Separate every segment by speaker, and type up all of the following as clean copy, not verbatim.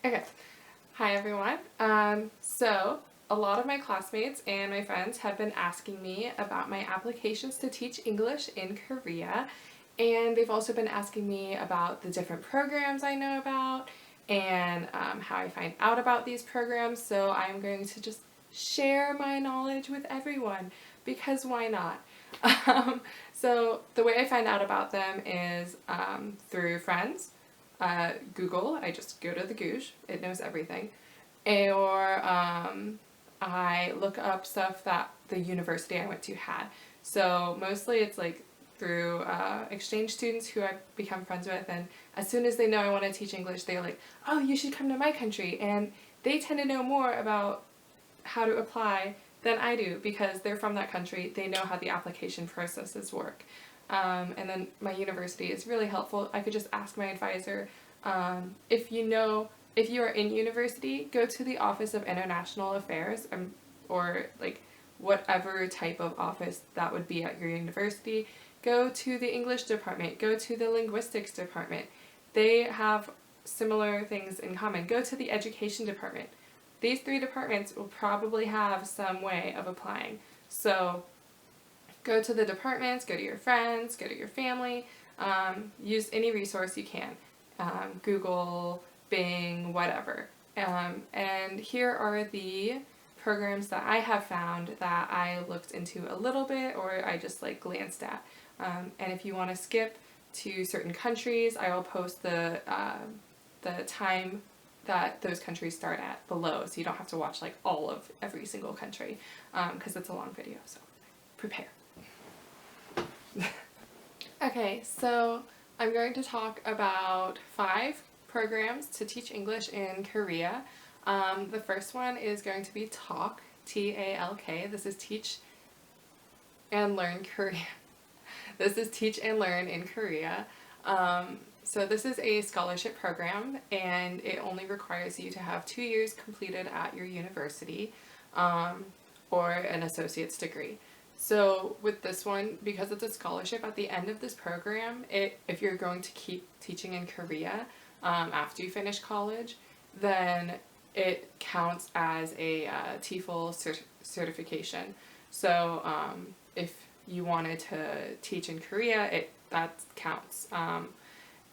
Speaker 1: Okay. Hi everyone. So a lot of my classmates and my friends have been asking me about my applications to teach English in Korea, and they've also been asking me about the different programs I know about and how I find out about these programs. So I'm going to just share my knowledge with everyone because why not? So the way I find out about them is through friends. Google, I just go to the Google, it knows everything. Or I look up stuff that the university I went to had. So mostly it's like through exchange students who I've become friends with, and as soon as they know I want to teach English, they're like, oh, you should come to my country. And they tend to know more about how to apply than I do because they're from that country. They know how the application processes work. And then my university is really helpful. I could just ask my advisor. If you are in university, go to the Office of International Affairs, or like whatever type of office that would be at your university. Go to the English department, go to the linguistics department. They have similar things in common. Go to the education department. These three departments will probably have some way of applying. So go to the departments, go to your friends, go to your family, use any resource you can. Google, Bing, whatever. And here are the programs that I have found that I looked into a little bit or I just like glanced at. And if you want to skip to certain countries, I will post the time that those countries start at below, so you don't have to watch like all of every single country because it's a long video, so prepare. Okay, so I'm going to talk about 5 programs to teach English in Korea. The first one is going to be TALK, T-A-L-K. This is Teach and Learn Korea. This is Teach and Learn in Korea. So this is a scholarship program, and it only requires you to have 2 years completed at your university or an associate's degree. So with this one, because it's a scholarship, at the end of this program, if you're going to keep teaching in Korea after you finish college, then it counts as a TEFL certification. So if you wanted to teach in Korea, that counts.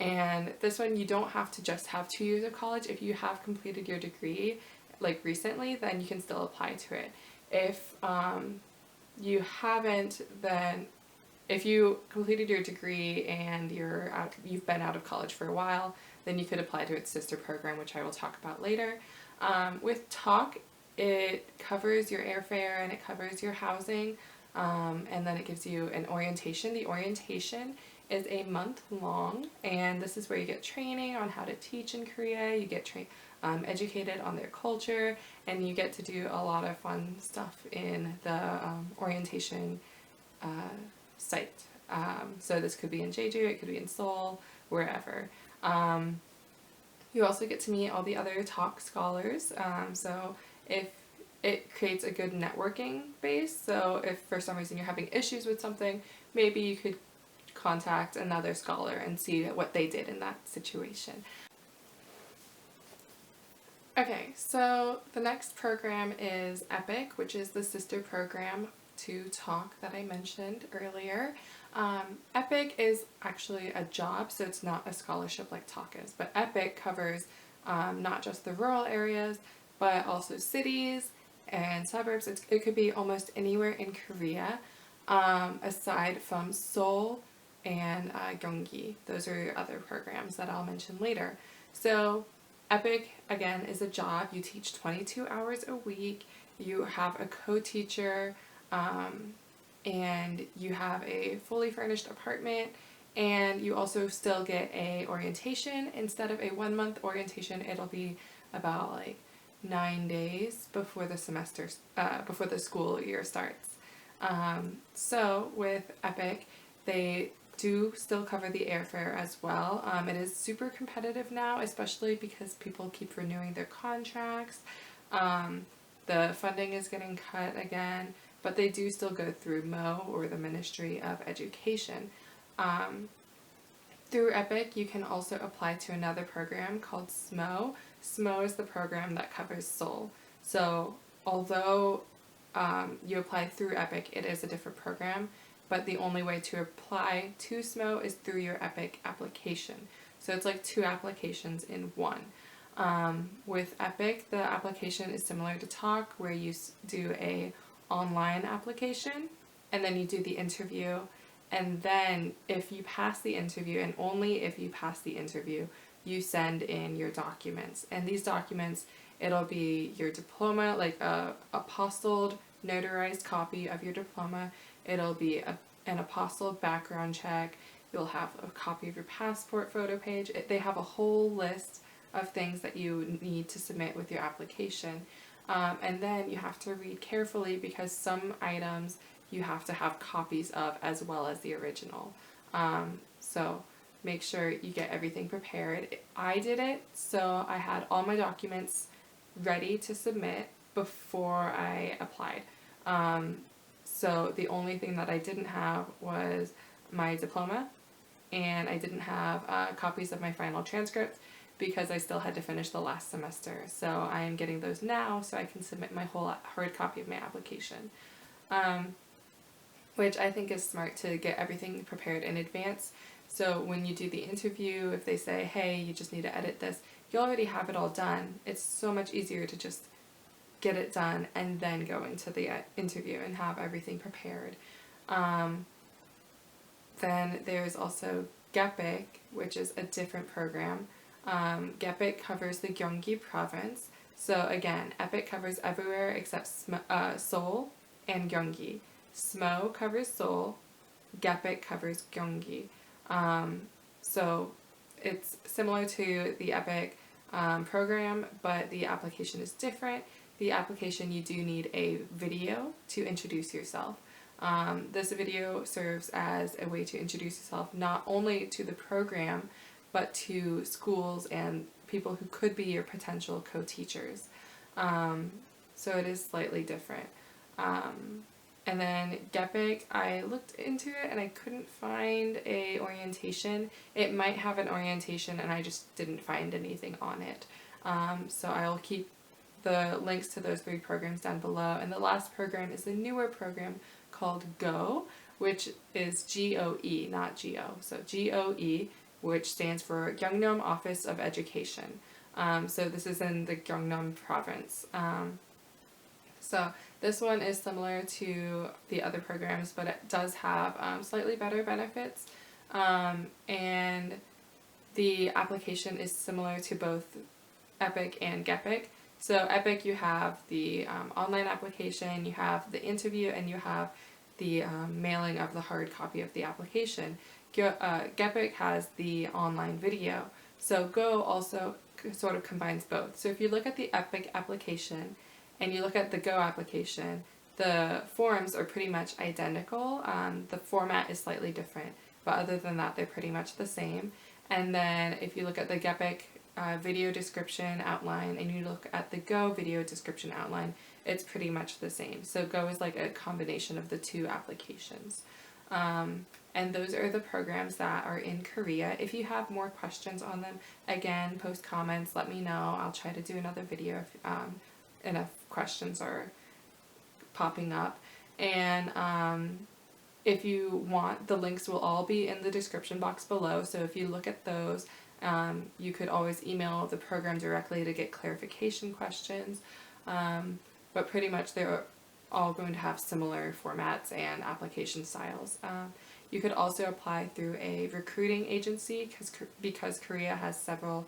Speaker 1: And this one, you don't have to just have 2 years of college. If you have completed your degree like recently, then you can still apply to it. If you haven't, then if you completed your degree and you've been out of college for a while, then you could apply to its sister program, which I will talk about later. With TALK, it covers your airfare and it covers your housing, and then it gives you an orientation. The orientation is a month long, and this is where you get training on how to teach in Korea. You get educated on their culture, and you get to do a lot of fun stuff in the orientation site. So this could be in Jeju, it could be in Seoul, wherever. You also get to meet all the other TALK scholars. So if it creates a good networking base, so if for some reason you're having issues with something, maybe you could contact another scholar and see what they did in that situation. Okay, so the next program is EPIC, which is the sister program to TALK that I mentioned earlier. EPIC is actually a job, so it's not a scholarship like TALK is, but EPIC covers not just the rural areas, but also cities and suburbs. It could be almost anywhere in Korea, aside from Seoul and Gyeonggi. Those are your other programs that I'll mention later. So EPIC, again, is a job. You teach 22 hours a week, you have a co-teacher, and you have a fully furnished apartment, and you also still get a orientation. Instead of a 1-month orientation, it'll be about like 9 days before before the school year starts. So with EPIC, they do still cover the airfare as well. It is super competitive now, especially because people keep renewing their contracts. The funding is getting cut again, but they do still go through MO, or the Ministry of Education. Through Epic, you can also apply to another program called SMO. SMO is the program that covers Seoul. So although you apply through Epic, it is a different program, but the only way to apply to SMO is through your Epic application. So it's like 2 applications in one. With Epic, the application is similar to Talk, where you do a online application, and then you do the interview, and then if you pass the interview, and only if you pass the interview, you send in your documents. And these documents, it'll be your diploma, like a apostilled, notarized copy of your diploma. It'll be an apostilled background check. You'll have a copy of your passport photo page. They have a whole list of things that you need to submit with your application. And then you have to read carefully, because some items you have to have copies of as well as the original. So make sure you get everything prepared. I did it, so I had all my documents ready to submit before I applied. So the only thing that I didn't have was my diploma, and I didn't have copies of my final transcripts, because I still had to finish the last semester. So I am getting those now so I can submit my whole hard copy of my application. Which I think is smart, to get everything prepared in advance. So when you do the interview, if they say, hey, you just need to edit this, you already have it all done. It's so much easier to just get it done and then go into the interview and have everything prepared. Then there's also GEPIC, which is a different program. GEPIC covers the Gyeonggi province. So again, EPIC covers everywhere except Seoul and Gyeonggi. SMO covers Seoul, GEPIC covers Gyeonggi. So it's similar to the EPIC program, but the application is different. The application, you do need a video to introduce yourself. This video serves as a way to introduce yourself not only to the program, but to schools and people who could be your potential co-teachers. So it is slightly different. And then GEPIC, I looked into it and I couldn't find a orientation. It might have an orientation and I just didn't find anything on it. So I'll keep the links to those 3 programs down below. And the last program is the newer program called GO, which is GOE, not GO. So GOE, which stands for Gyeongnam Office of Education. So this is in the Gyeongnam province. So this one is similar to the other programs, but it does have slightly better benefits. And the application is similar to both EPIC and GEPIC. So EPIC, you have the online application, you have the interview, and you have the mailing of the hard copy of the application. GEPIC has the online video. So GO also sort of combines both. So if you look at the EPIC application and you look at the GO application, the forms are pretty much identical. The format is slightly different, but other than that, they're pretty much the same. And then if you look at the GEPIC video description outline and you look at the GO video description outline, it's pretty much the same. So GO is like a combination of the 2 applications. And those are the programs that are in Korea. If you have more questions on them, again, post comments, let me know. I'll try to do another video if enough questions are popping up. And if you want, the links will all be in the description box below. So if you look at those, you could always email the program directly to get clarification questions. But pretty much they're all going to have similar formats and application styles. You could also apply through a recruiting agency because Korea has several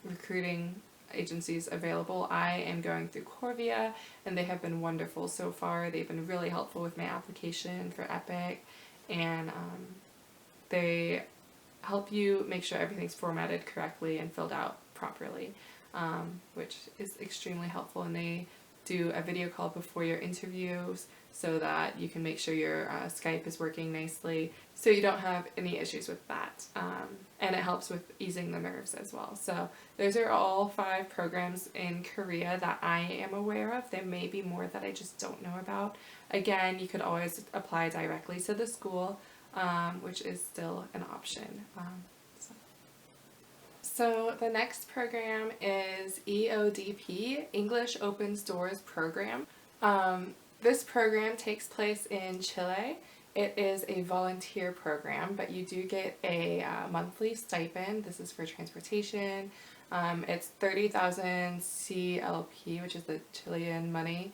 Speaker 1: recruiting agencies available. I am going through Corvia, and they have been wonderful so far. They've been really helpful with my application for EPIC, and they help you make sure everything's formatted correctly and filled out properly, which is extremely helpful. And they do a video call before your interviews so that you can make sure your Skype is working nicely, so you don't have any issues with that. And it helps with easing the nerves as well. So those are all 5 programs in Korea that I am aware of. There may be more that I just don't know about. Again, you could always apply directly to the school. which is still an option. So the next program is EODP, English Opens Doors Program. This program takes place in Chile. It is a volunteer program, but you do get a monthly stipend. This is for transportation. It's 30,000 CLP, which is the Chilean money.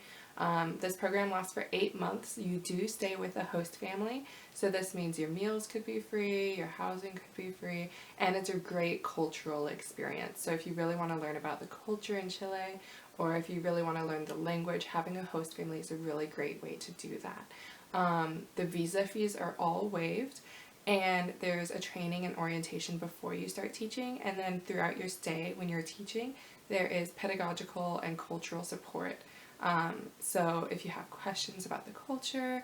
Speaker 1: This program lasts for 8 months. You do stay with a host family, so this means your meals could be free, your housing could be free, and it's a great cultural experience. So if you really want to learn about the culture in Chile, or if you really want to learn the language, having a host family is a really great way to do that. The visa fees are all waived, and there's a training and orientation before you start teaching, and then throughout your stay when you're teaching, there is pedagogical and cultural support. So if you have questions about the culture,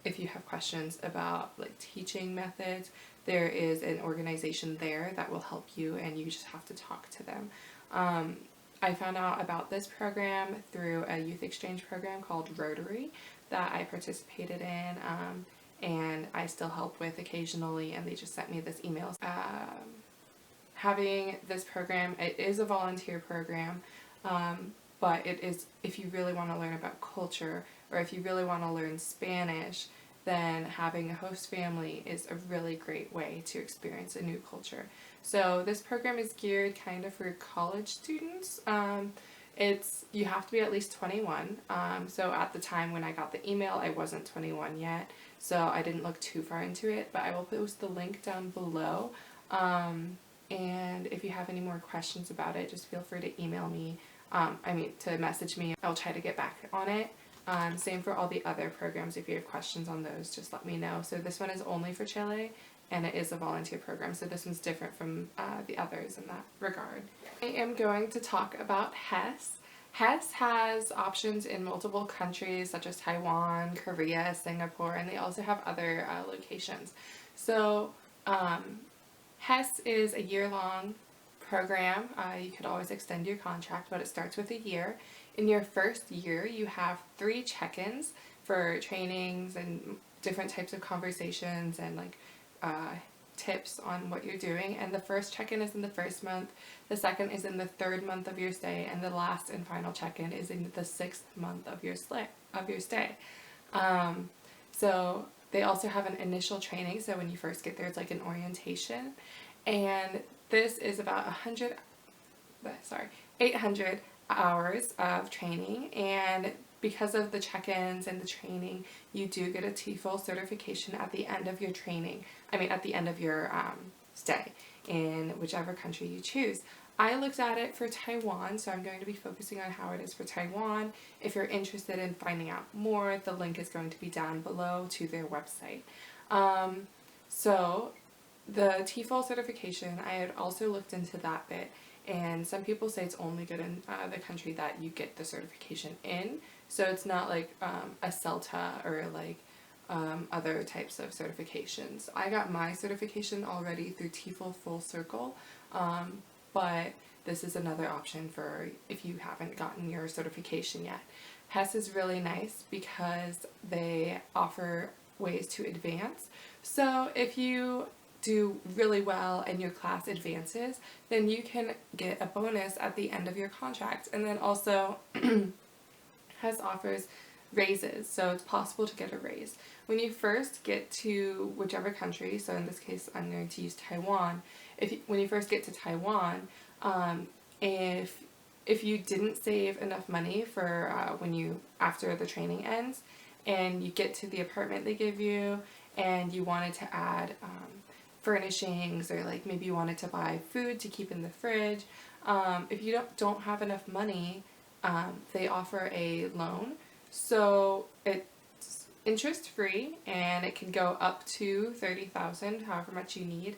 Speaker 1: if you have questions about like teaching methods, there is an organization there that will help you, and you just have to talk to them. I found out about this program through a youth exchange program called Rotary that I participated in, and I still help with occasionally, and they just sent me this email. Having this program, it is a volunteer program, but it is, if you really want to learn about culture, or if you really want to learn Spanish, then having a host family is a really great way to experience a new culture. So this program is geared kind of for college students. You have to be at least 21. So at the time when I got the email, I wasn't 21 yet, so I didn't look too far into it, but I will post the link down below. And if you have any more questions about it, just feel free to email me. To message me. I'll try to get back on it. Same for all the other programs. If you have questions on those, just let me know. So this one is only for Chile, and it is a volunteer program, so this one's different from the others in that regard. I am going to talk about HES. HES has options in multiple countries such as Taiwan, Korea, Singapore, and they also have other locations. So HES is a year-long program. You could always extend your contract, but it starts with a year. In your first year, you have 3 check-ins for trainings and different types of conversations and like tips on what you're doing. And the first check-in is in the first month, the second is in the 3rd month of your stay, and the last and final check-in is in the 6th month of your stay. So they also have an initial training, so when you first get there, it's like an orientation, and this is about 800 hours of training, and because of the check-ins and the training, you do get a TEFL certification at the end of your training. At the end of your stay in whichever country you choose. I looked at it for Taiwan, so I'm going to be focusing on how it is for Taiwan. If you're interested in finding out more, the link is going to be down below to their website. So the TEFL certification, I had also looked into that bit, and some people say it's only good in the country that you get the certification in, so it's not like a CELTA or like other types of certifications. I got my certification already through TEFL Full Circle, but this is another option for if you haven't gotten your certification yet. HES is really nice because they offer ways to advance. So if you do really well and your class advances, then you can get a bonus at the end of your contract. And then also HES offers raises, so it's possible to get a raise. When you first get to whichever country, so in this case I'm going to use Taiwan, when you first get to Taiwan, if you didn't save enough money for after the training ends, and you get to the apartment they give you, and you wanted to add furnishings, or like maybe you wanted to buy food to keep in the fridge, if you don't have enough money, they offer a loan. So it's interest-free, and it can go up to 30,000, however much you need,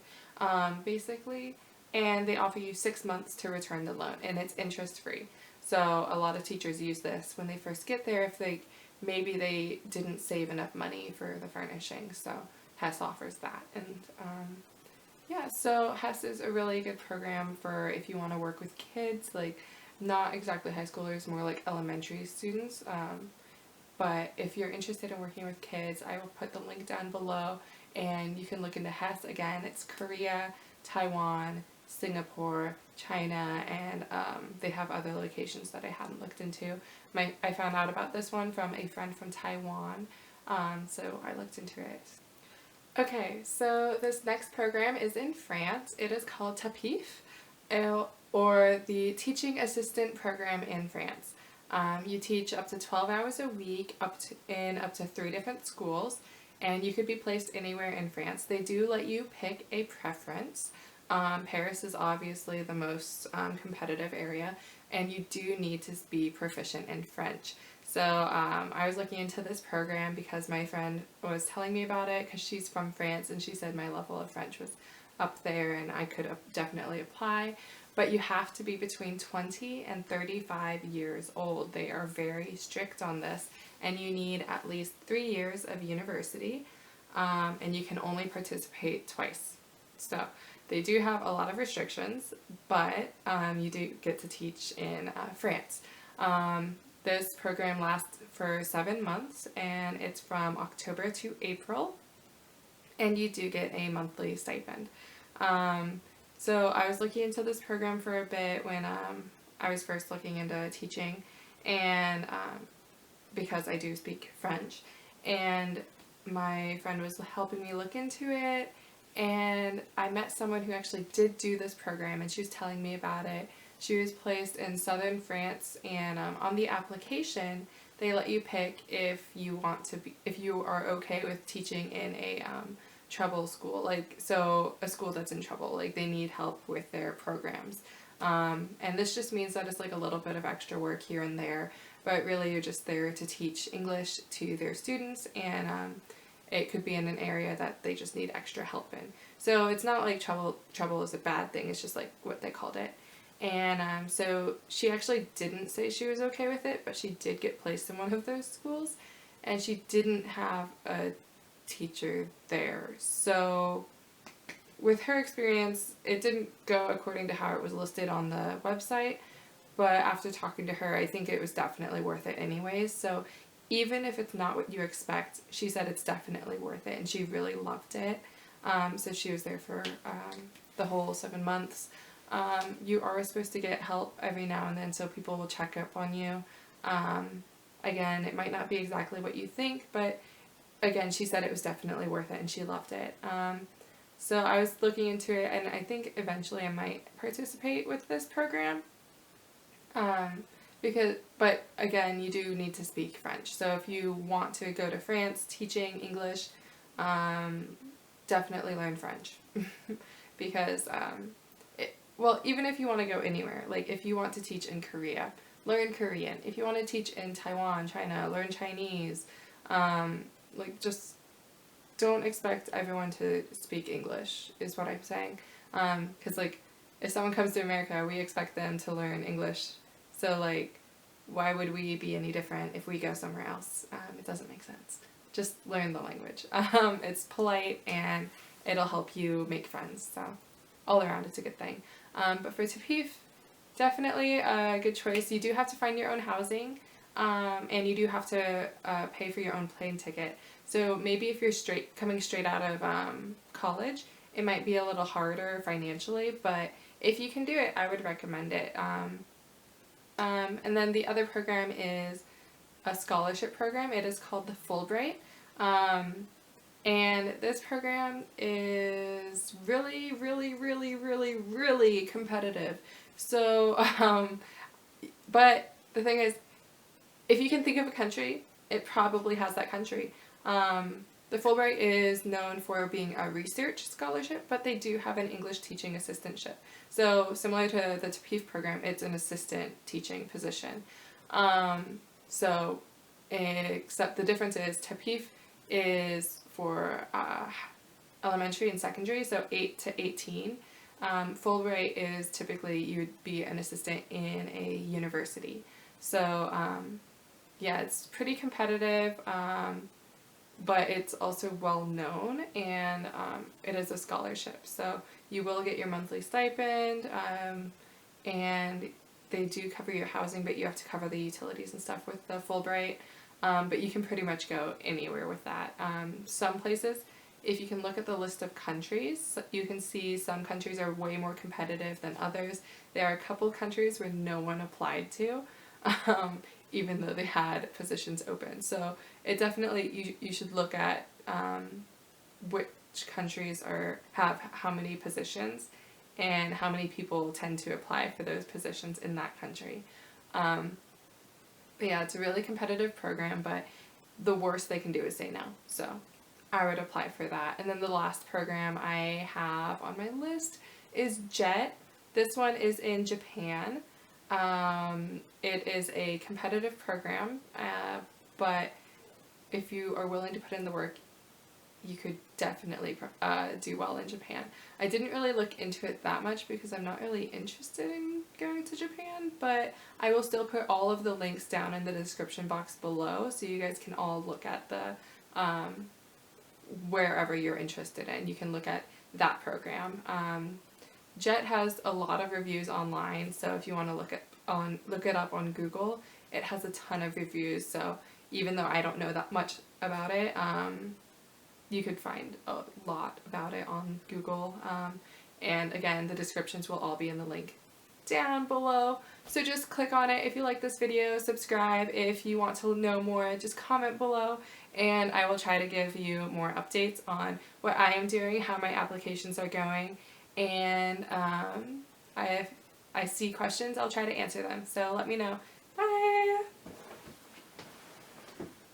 Speaker 1: basically. And they offer you 6 months to return the loan, and it's interest-free. So a lot of teachers use this when they first get there, if maybe they didn't save enough money for the furnishings. So HES offers that. And yeah, so HES is a really good program for if you want to work with kids, like not exactly high schoolers, more like elementary students. But if you're interested in working with kids, I will put the link down below. and you can look into HES again. It's Korea, Taiwan, Singapore, China, and they have other locations that I hadn't looked into. I found out about this one from a friend from Taiwan, so I looked into it. Okay, so this next program is in France. It is called TAPIF, or the Teaching Assistant Program in France. You teach up to 12 hours a week in up to 3 different schools, and you could be placed anywhere in France. They do let you pick a preference. Paris is obviously the most competitive area, and you do need to be proficient in French. So I was looking into this program because my friend was telling me about it because she's from France, and she said my level of French was up there and I could definitely apply. But you have to be between 20 and 35 years old. They are very strict on this, and you need at least 3 years of university, and you can only participate twice. So they do have a lot of restrictions, but you do get to teach in France. This program lasts for 7 months, and it's from October to April, and you do get a monthly stipend. So I was looking into this program for a bit when I was first looking into teaching, and because I do speak French, and my friend was helping me look into it, and I met someone who actually did do this program, and she was telling me about it. She was placed in southern France, and on the application they let you pick if you are okay with teaching in a trouble school, so a school that's in trouble, they need help with their programs. And this just means that it's a little bit of extra work here and there, but really you're just there to teach English to their students, and it could be in an area that they just need extra help in. So it's not like trouble is a bad thing, it's just what they called it. And so she actually didn't say she was okay with it, but she did get placed in one of those schools, and she didn't have a teacher there. So with her experience, it didn't go according to how it was listed on the website, but after talking to her, I think it was definitely worth it anyways. So even if it's not what you expect, she said it's definitely worth it, and she really loved it. So she was there for the whole 7 months. You are supposed to get help every now and then, so people will check up on you. Again, it might not be exactly what you think, but again, she said it was definitely worth it, and she loved it. So I was looking into it, and I think eventually I might participate with this program. But again, you do need to speak French. So if you want to go to France teaching English, definitely learn French. Because, even if you want to go anywhere, if you want to teach in Korea, learn Korean. If you want to teach in Taiwan, China, learn Chinese. Just don't expect everyone to speak English, is what I'm saying. Because, if someone comes to America, we expect them to learn English. So, why would we be any different if we go somewhere else? It doesn't make sense. Just learn the language. It's polite, and it'll help you make friends. So, all around, it's a good thing. But for TAPIF, definitely a good choice. You do have to find your own housing, and you do have to pay for your own plane ticket. So maybe if you're coming straight out of college, it might be a little harder financially, but if you can do it, I would recommend it. And then the other program is a scholarship program. It is called the Fulbright. And this program is really, really, really, really, really competitive. So, but the thing is, if you can think of a country, it probably has that country. The Fulbright is known for being a research scholarship, but they do have an English teaching assistantship. So similar to the TAPIF program, it's an assistant teaching position. Except the difference is TAPIF is for elementary and secondary, so 8 to 18. Fulbright is typically you would be an assistant in a university. So it's pretty competitive, but it's also well known, and it is a scholarship. So you will get your monthly stipend, and they do cover your housing, but you have to cover the utilities and stuff with the Fulbright. But you can pretty much go anywhere with that. Some places if you can look at the list of countries, you can see some countries are way more competitive than others. There are a couple countries where no one applied to, even though they had positions open. So it definitely, you should look at which countries have how many positions and how many people tend to apply for those positions in that country. Yeah, it's a really competitive program, but the worst they can do is say no. So I would apply for that. And then the last program I have on my list is JET. This one is in Japan. It is a competitive program, but if you are willing to put in the work, you could definitely do well in Japan. I didn't really look into it that much because I'm not really interested in going to Japan, but I will still put all of the links down in the description box below so you guys can all look at the wherever you're interested in. You can look at that program. JET has a lot of reviews online, so if you want to look it up on Google, it has a ton of reviews. So even though I don't know that much about it, you could find a lot about it on Google. And again, the descriptions will all be in the link down below. So just click on it if you like this video, subscribe. If you want to know more, just comment below, and I will try to give you more updates on what I am doing, how my applications are going, and if I see questions, I'll try to answer them. So let me know. Bye!